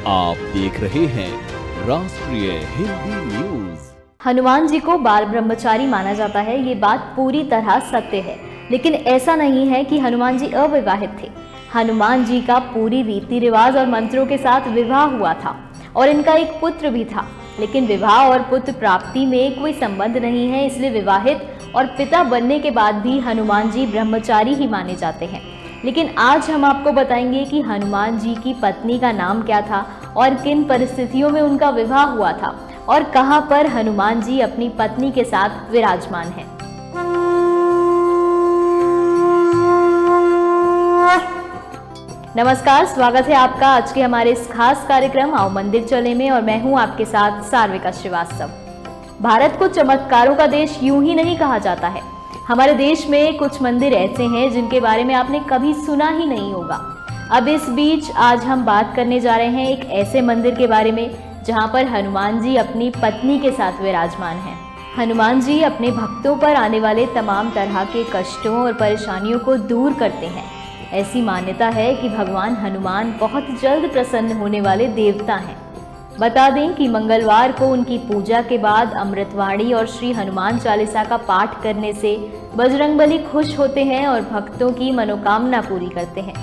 आप देख रहे हैं राष्ट्रीय हिंदी न्यूज। हनुमान जी को बाल ब्रह्मचारी माना जाता है, ये बात पूरी तरह सत्य है। लेकिन ऐसा नहीं है कि हनुमान जी अविवाहित थे। हनुमान जी का पूरी रीति रिवाज और मंत्रों के साथ विवाह हुआ था और इनका एक पुत्र भी था। लेकिन विवाह और पुत्र प्राप्ति में कोई संबंध नहीं है, इसलिए विवाहित और पिता बनने के बाद भी हनुमान जी ब्रह्मचारी ही माने जाते हैं। लेकिन आज हम आपको बताएंगे कि हनुमान जी की पत्नी का नाम क्या था और किन परिस्थितियों में उनका विवाह हुआ था और कहां पर हनुमान जी अपनी पत्नी के साथ विराजमान हैं। नमस्कार, स्वागत है आपका आज के हमारे इस खास कार्यक्रम आओ मंदिर चले में और मैं हूं आपके साथ सार्विका श्रीवास्तव। भारत को चमत्कारों का देश यूं ही नहीं कहा जाता है। हमारे देश में कुछ मंदिर ऐसे हैं जिनके बारे में आपने कभी सुना ही नहीं होगा। अब इस बीच आज हम बात करने जा रहे हैं एक ऐसे मंदिर के बारे में जहां पर हनुमान जी अपनी पत्नी के साथ विराजमान हैं। हनुमान जी अपने भक्तों पर आने वाले तमाम तरह के कष्टों और परेशानियों को दूर करते हैं। ऐसी मान्यता है कि भगवान हनुमान बहुत जल्द प्रसन्न होने वाले देवता हैं। बता दें कि मंगलवार को उनकी पूजा के बाद अमृतवाणी और श्री हनुमान चालीसा का पाठ करने से बजरंगबली खुश होते हैं और भक्तों की मनोकामना पूरी करते हैं।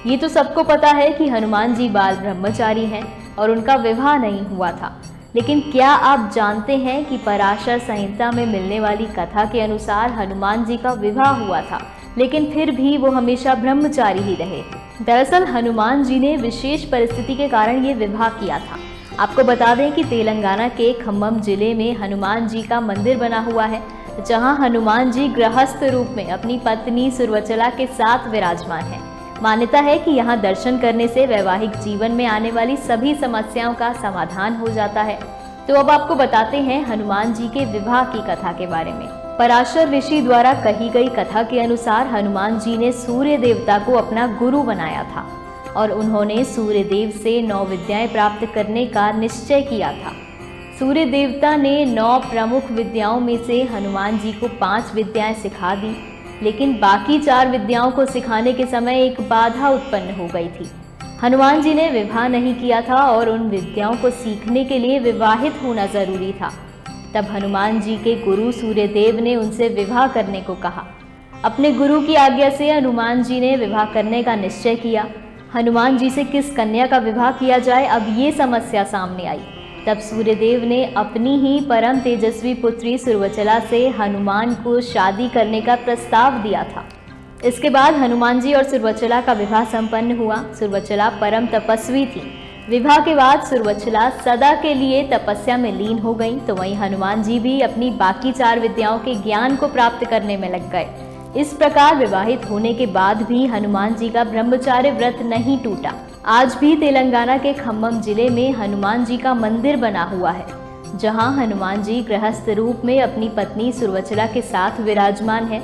ये तो सबको पता है कि हनुमान जी बाल ब्रह्मचारी हैं और उनका विवाह नहीं हुआ था। लेकिन क्या आप जानते हैं कि पराशर संहिता में मिलने वाली कथा के अनुसार हनुमान जी का विवाह हुआ था, लेकिन फिर भी वो हमेशा ब्रह्मचारी ही रहे। दरअसल हनुमान जी ने विशेष परिस्थिति के कारण ये विवाह किया था। आपको बता दें कि तेलंगाना के खम्मम जिले में हनुमान जी का मंदिर बना हुआ है, जहां हनुमान जी गृहस्थ रूप में अपनी पत्नी सुरवचला के साथ विराजमान हैं। मान्यता है कि यहां दर्शन करने से वैवाहिक जीवन में आने वाली सभी समस्याओं का समाधान हो जाता है। तो अब आपको बताते हैं हनुमान जी के विवाह की कथा के बारे में। पराशर ऋषि द्वारा कही गई कथा के अनुसार हनुमान जी ने सूर्य देवता को अपना गुरु बनाया था और उन्होंने सूर्य देव से 9 विद्याएं प्राप्त करने का निश्चय किया था। सूर्य देवता ने 9 प्रमुख विद्याओं में से हनुमान जी को 5 विद्याएं सिखा दी, लेकिन बाकी 4 विद्याओं को सिखाने के समय एक बाधा उत्पन्न हो गई थी। हनुमान जी ने विवाह नहीं किया था और उन विद्याओं को सीखने के लिए विवाहित होना जरूरी था। तब हनुमान जी के गुरु सूर्यदेव ने उनसे विवाह करने को कहा। अपने गुरु की आज्ञा से हनुमान जी ने विवाह करने का निश्चय किया। हनुमान जी से किस कन्या का विवाह किया जाए, अब ये समस्या सामने आई। तब सूर्यदेव ने अपनी ही परम तेजस्वी पुत्री सुरवचला से हनुमान को शादी करने का प्रस्ताव दिया था। इसके बाद हनुमान जी और सुरवचला का विवाह संपन्न हुआ। सुरवचला परम तपस्वी थी। विवाह के बाद सुरवचला सदा के लिए तपस्या में लीन हो गई, तो वहीं हनुमान जी भी अपनी बाकी 4 विद्याओं के ज्ञान को प्राप्त करने में लग गए। इस प्रकार विवाहित होने के बाद भी हनुमान जी का ब्रह्मचार्य व्रत नहीं टूटा। आज भी तेलंगाना के खम्मम जिले में हनुमान जी का मंदिर बना हुआ है, जहां हनुमान जी गृहस्थ रूप में अपनी पत्नी सुरवचला के साथ विराजमान है।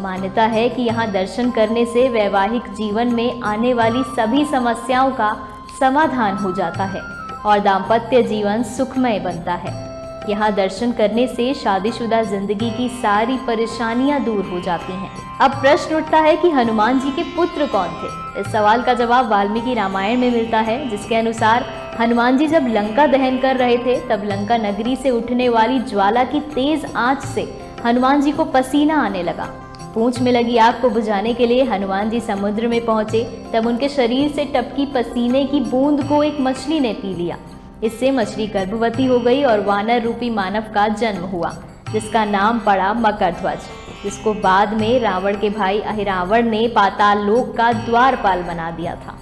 मान्यता है कि यहां दर्शन करने से वैवाहिक जीवन में आने वाली सभी समस्याओं का समाधान हो जाता है और दाम्पत्य जीवन सुखमय बनता है। यहाँ दर्शन करने से शादीशुदा जिंदगी की सारी परेशानियां दूर हो जाती हैं। अब प्रश्न उठता है कि हनुमान जी के पुत्र कौन थे। इस सवाल का जवाब वाल्मीकि रामायण में मिलता है, जिसके अनुसार हनुमान जी जब लंका दहन कर रहे थे तब लंका नगरी से उठने वाली ज्वाला की तेज आंच से हनुमान जी को पसीना आने लगा। पूंछ में लगी आग को बुझाने के लिए हनुमान जी समुद्र में पहुंचे। तब उनके शरीर से टपकी पसीने की बूंद को एक मछली ने पी लिया। इससे मछली गर्भवती हो गई और वानर रूपी मानव का जन्म हुआ, जिसका नाम पड़ा मकरध्वज, जिसको बाद में रावण के भाई अहिरावण ने पाताल लोक का द्वारपाल बना दिया था।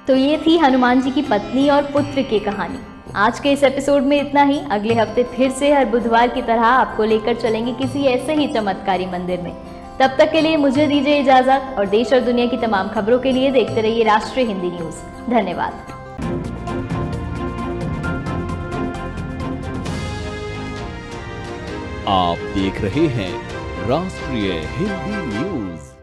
तो ये थी हनुमान जी की पत्नी और पुत्र की कहानी। आज के इस एपिसोड में इतना ही। अगले हफ्ते फिर से हर बुधवार की तरह आपको लेकर चलेंगे किसी ऐसे ही चमत्कारी मंदिर में। तब तक के लिए मुझे दीजिए इजाजत और देश और दुनिया की तमाम खबरों के लिए देखते रहिए राष्ट्रीय हिंदी न्यूज। धन्यवाद। आप देख रहे हैं राष्ट्रीय हिंदी न्यूज।